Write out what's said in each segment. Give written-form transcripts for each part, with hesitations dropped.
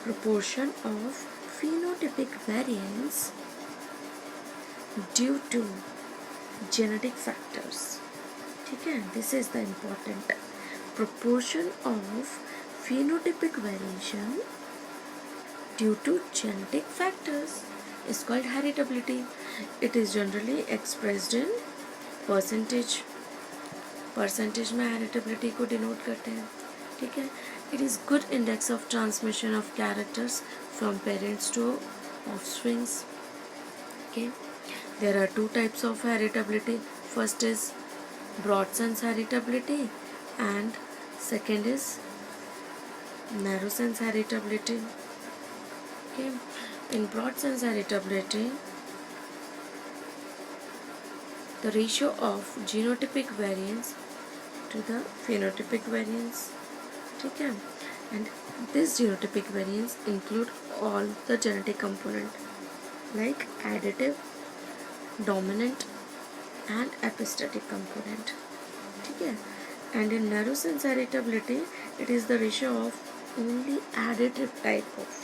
proportion of phenotypic variance due to genetic factors. ठीक है, this is the important proportion of phenotypic variation due to genetic factors is called heritability. It is generally expressed in percentage. Percentage में heritability को denote करते हैं. ठीक है. It is good index of transmission of characters from parents to offsprings. Okay. There are two types of heritability. First is broad sense heritability and second is narrow sense heritability. Okay. In broad sense heritability the ratio of genotypic variance to the phenotypic variance. ठीक है. And this genotypic variance include all the genetic component like additive, dominant and epistatic component. ठीक है. And in narrow sense heritability, it is the ratio of only additive type of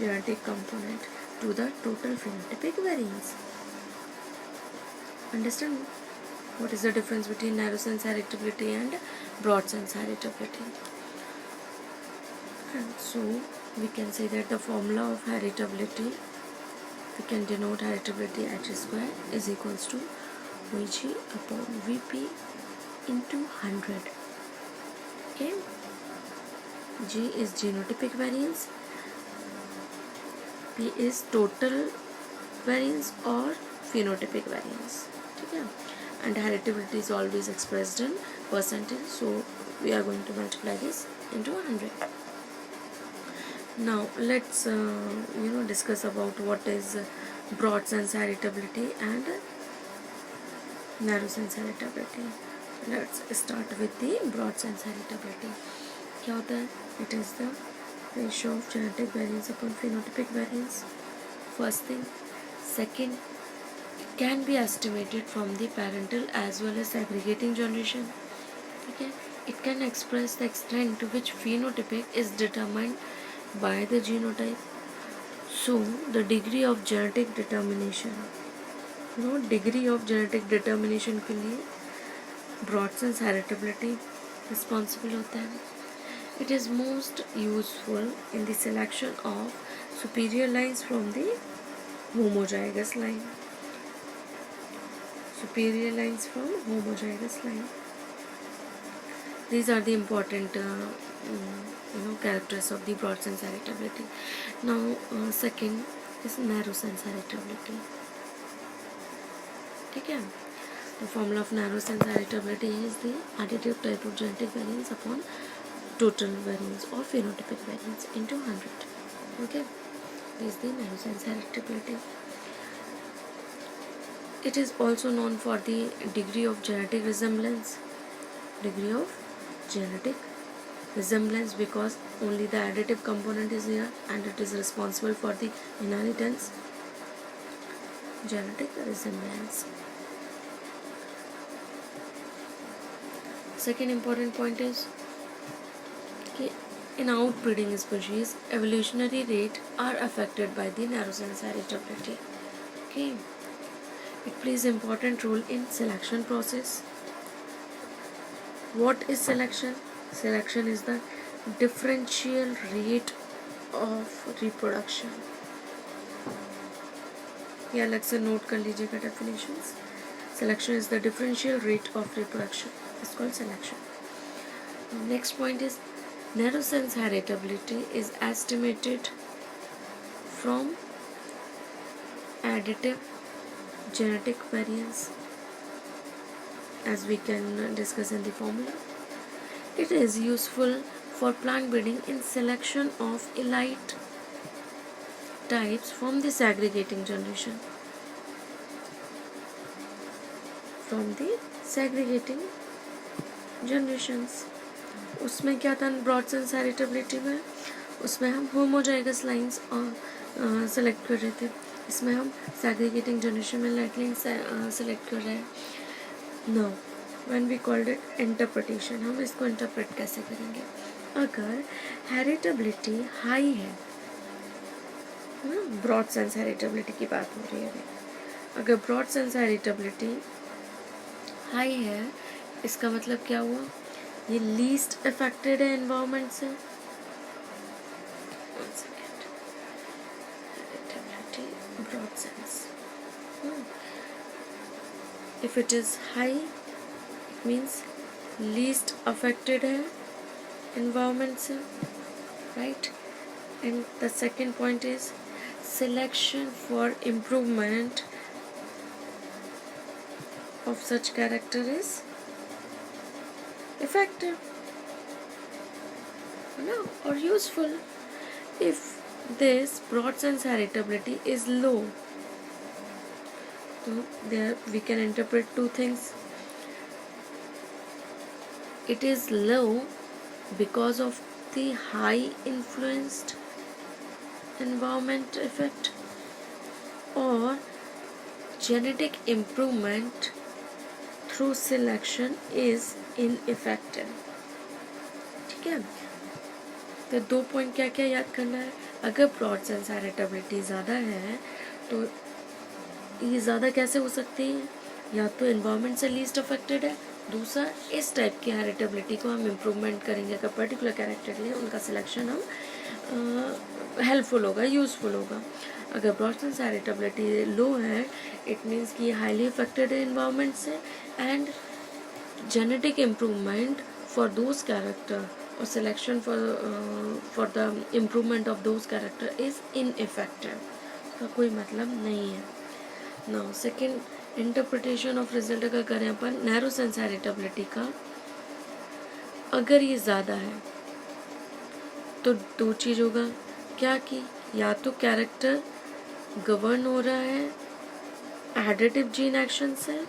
genetic component to the total phenotypic variance. Understand what is the difference between narrow sense heritability and broad sense heritability? And so we can say that the formula of heritability, we can denote heritability H square is equals to Vg upon Vp into 100. Okay. G is genotypic variance, P is total variance or phenotypic variance. And heritability is always expressed in percentage, so we are going to multiply this into 100. Now let's discuss about what is broad sense heritability and narrow sense heritability. Let's start with the broad sense heritability. क्या होता है? It is the ratio of genetic variance upon phenotypic variance. First thing. Second, can be estimated from the parental as well as aggregating generation. Okay. It can express the extent to which phenotypic is determined by the genotype. So the degree of genetic determination, degree of genetic determination के लिए broad sense heritability responsible होता है. It is most useful in the selection of superior lines from the homozygous line. Superior lines from homozygous line. These are the important characters of the broad sense heritability. Now second is narrow sense heritability. ठीक है. The formula of narrow sense heritability is the additive type of genetic variance upon total variance or phenotypic variance into 100. Okay. This is the narrow sense heritability. It is also known for the degree of genetic resemblance. Degree of genetic resemblance because only the additive component is here and it is responsible for the inheritance. Genetic resemblance. Second important point is in outbreeding species, evolutionary rate are affected by the narrow sense heritability. Okay. It plays important role in selection process. What is selection? Selection is the differential rate of reproduction. Yeah, let's note कर लीजिएगा definitions. Selection is the differential rate of reproduction. It's called selection. Next point is narrow sense heritability is estimated from additive genetic variance, as we can discuss in the formula. It is useful for plant breeding in selection of elite types from the segregating generation. From the segregating generations. उसमें क्या था broad sense heritability में? उसमें हम homozygous lines select कर रहे थे. इसमें हम सेग्रीगेटिंग जनरेशन में लाइटलिंग सेलेक्ट कर रहे हैं. No when we called it interpretation. हम इसको इंटरप्रेट कैसे करेंगे? अगर हेरिटेबिलिटी हाई है है ना, ब्रॉड सेंस हेरिटेबिलिटी की बात हो रही है। अगर ब्रॉड सेंस हेरिटेबिलिटी हाई है, इसका मतलब क्या हुआ, ये लीस्ट अफेक्टेड है एनवायरनमेंट से। Heritability broad sense, if it is high it means least affected है environment से, right? And the second point is selection for improvement of such character is effective, no, or useful. If this broad sense heritability is low, so there we can interpret two things. It is low because of the high influenced environment effect, or genetic improvement through selection is ineffective. ठीक है, तो 2 point क्या क्या याद करना है। अगर broad sense heritability ज़्यादा है तो ये ज़्यादा कैसे हो सकती है, या तो एनवायरनमेंट से लीस्ट अफेक्टेड है, दूसरा इस टाइप की हेरिटेबिलिटी को हम इम्प्रूवमेंट करेंगे अगर पर्टिकुलर कैरेक्टर के लिए, उनका सिलेक्शन हम हेल्पफुल होगा, यूज़फुल होगा। अगर ब्रॉड सेंस हेरिटेबिलिटी लो है, इट मीन्स कि हाईली अफेक्टेड है एनवायरनमेंट से, and genetic improvement for those character और selection for the improvement of those character is ineffective, का कोई मतलब नहीं है। Now second interpretation of result अगर करें अपन नैरो सेंस हेरिटेबिलिटी का, अगर ये ज़्यादा है तो 2 चीज़ होगा, क्या कि या तो कैरेक्टर गवर्न हो रहा है एडिटिव जीन एक्शन से,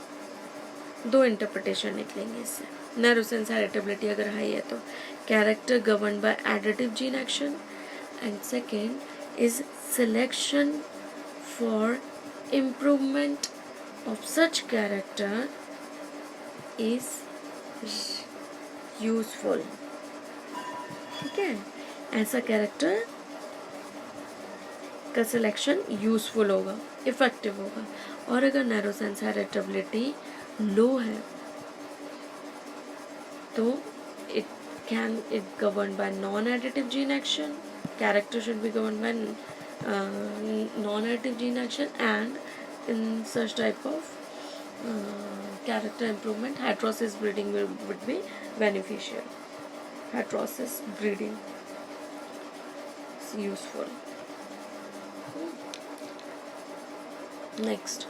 2 इंटरप्रिटेशन निकलेंगे इससे। नैरो सेंस हेरिटेबिलिटी अगर हाई है तो character govern by additive gene action, and second is selection for improvement of such character is useful। ठीक है, ऐसा कैरेक्टर का सिलेक्शन यूजफुल होगा, इफेक्टिव होगा। और अगर नैरो सेंस हेरिटेबिलिटी लो है तो it governed by non-additive gene action, character should be governed by non-additive gene action, and in such type of character improvement heterosis breeding would be beneficial, heterosis breeding is useful. Next,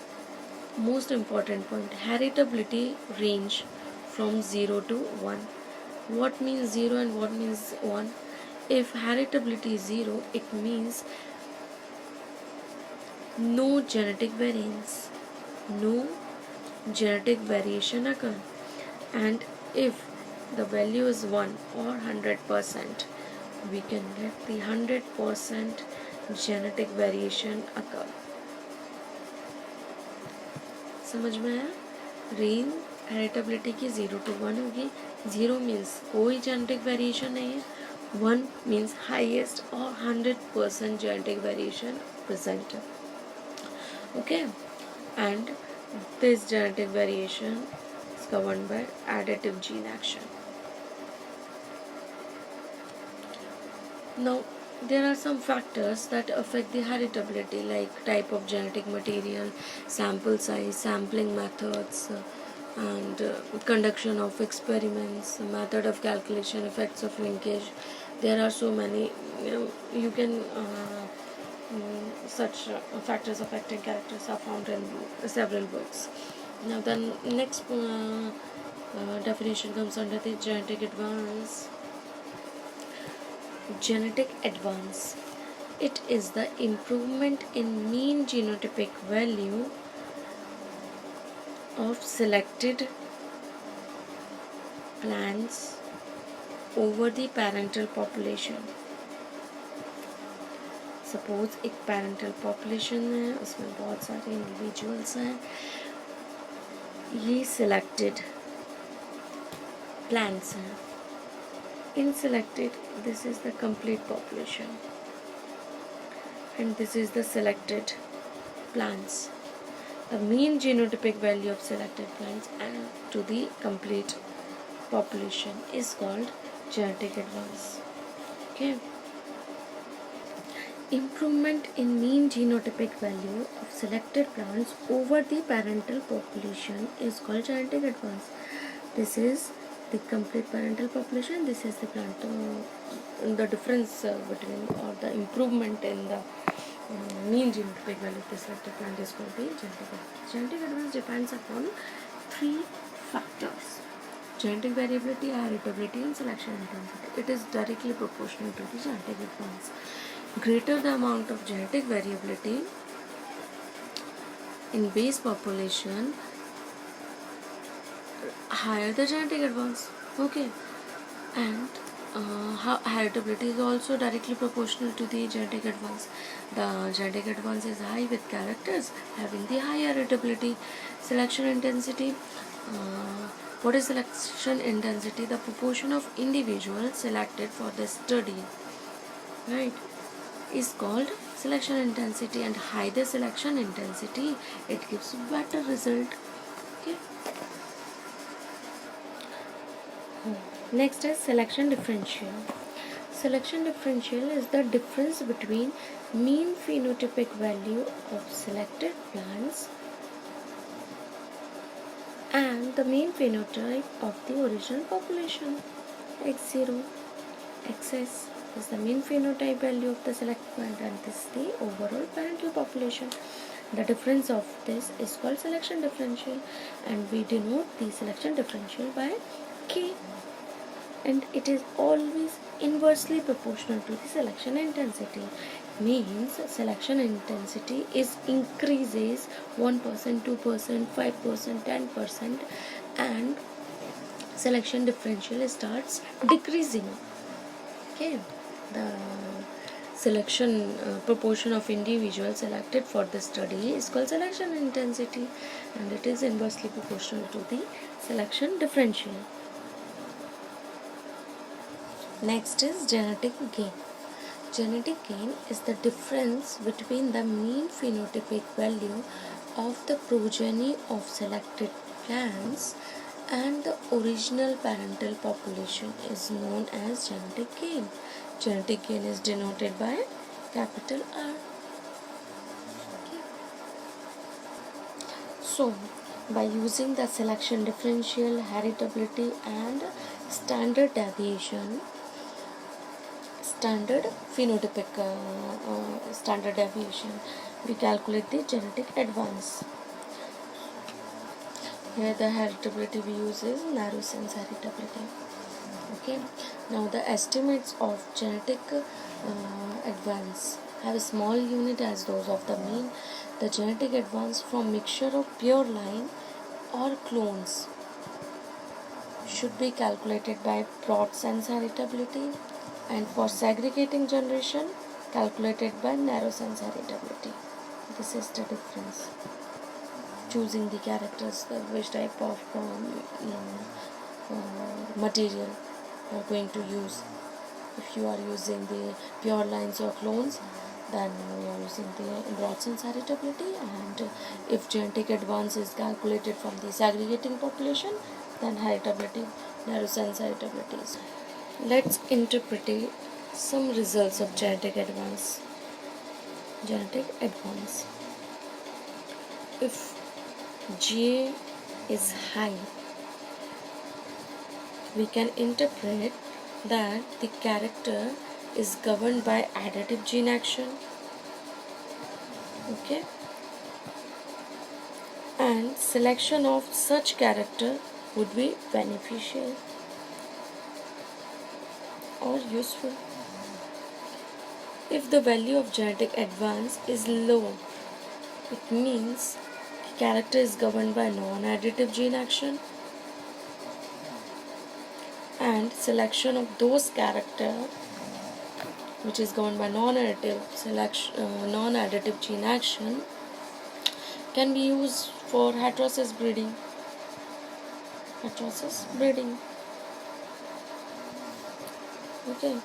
most important point, heritability range from 0 to 1. What means 0 and what means 1? If heritability is 0, it means no genetic variance, no genetic variation occur. And if the value is 1 or 100%, we can get the 100% genetic variation occur. समझ में आया? Range heritability की 0 to 1 होगी। 0 means कोई genetic variation नहीं है, 1 means highest और 100% genetic variation present है। Okay, and this genetic variation is governed bye additive gene action. Now there are some factors that affect the heritability, like type of genetic material, sample size, sampling methods, and conduction of experiments, method of calculation, effects of linkage. There are so many, you can such factors affecting characters are found in several books. Now the next definition comes under the genetic advance. Genetic advance, it is the improvement in mean genotypic value of selected plants over the parental population. Suppose एक parental population है, उसमें बहुत सारे individuals हैं, ये selected plants हैं। In selected, this is the complete population. and this is the selected plants. The mean genotypic value of selected plants and to the complete population is called genetic advance. Okay. Improvement in mean genotypic value of selected plants over the parental population is called genetic advance. This is the complete parental population. This is the plant. The difference between or the improvement in the mean genotypic value of the selected plant is called the genetic advance. Genetic advance depends upon three factors: genetic variability, heritability, and selection intensity. It is directly proportional to the genetic advance. Greater the amount of genetic variability in base population, higher the genetic advance. Okay, and heritability is also directly proportional to the genetic advance. The genetic advance is high with characters having the high heritability. Selection intensity. What is selection intensity? The proportion of individuals selected for the study, right, is called selection intensity, and high the selection intensity, it gives better result. Okay. Next is selection differential. Selection differential is the difference between mean phenotypic value of selected plants and the mean phenotype of the original population. X0, XS is the mean phenotype value of the selected plant, and this is the overall parental population. The difference of this is called selection differential, and we denote the selection differential by K, and it is always inversely proportional to the selection intensity. Means selection intensity is increases 1%, 2%, 5%, 10%, and selection differential starts decreasing. Okay, the selection proportion of individuals selected for the study is called selection intensity, and it is inversely proportional to the selection differential. Next is genetic gain. Genetic gain is the difference between the mean phenotypic value of the progeny of selected plants and the original parental population is known as genetic gain. Genetic gain is denoted by capital R. Okay. So, by using the selection differential, heritability, and standard deviation, standard phenotypic standard deviation, we calculate the genetic advance. Here the heritability we use is narrow sense heritability. Okay. Now the estimates of genetic advance have a small unit as those of the mean. The genetic advance from mixture of pure line or clones should be calculated by broad sense heritability, and for segregating generation calculated by narrow sense heritability. This is the difference. Choosing the characters, which type of material you are going to use. If you are using the pure lines or clones, then we are using the broad sense heritability, and if genetic advance is calculated from the segregating population, then heritability, narrow sense heritability. Let's interpret some results of genetic advance. Genetic advance. If GA is high, we can interpret that the character is governed by additive gene action. Okay, and selection of such character would be beneficial or useful. If the value of genetic advance is low, it means the character is governed by non-additive gene action, and selection of those character which is governed by non-additive gene action can be used for heterosis breeding. Okay.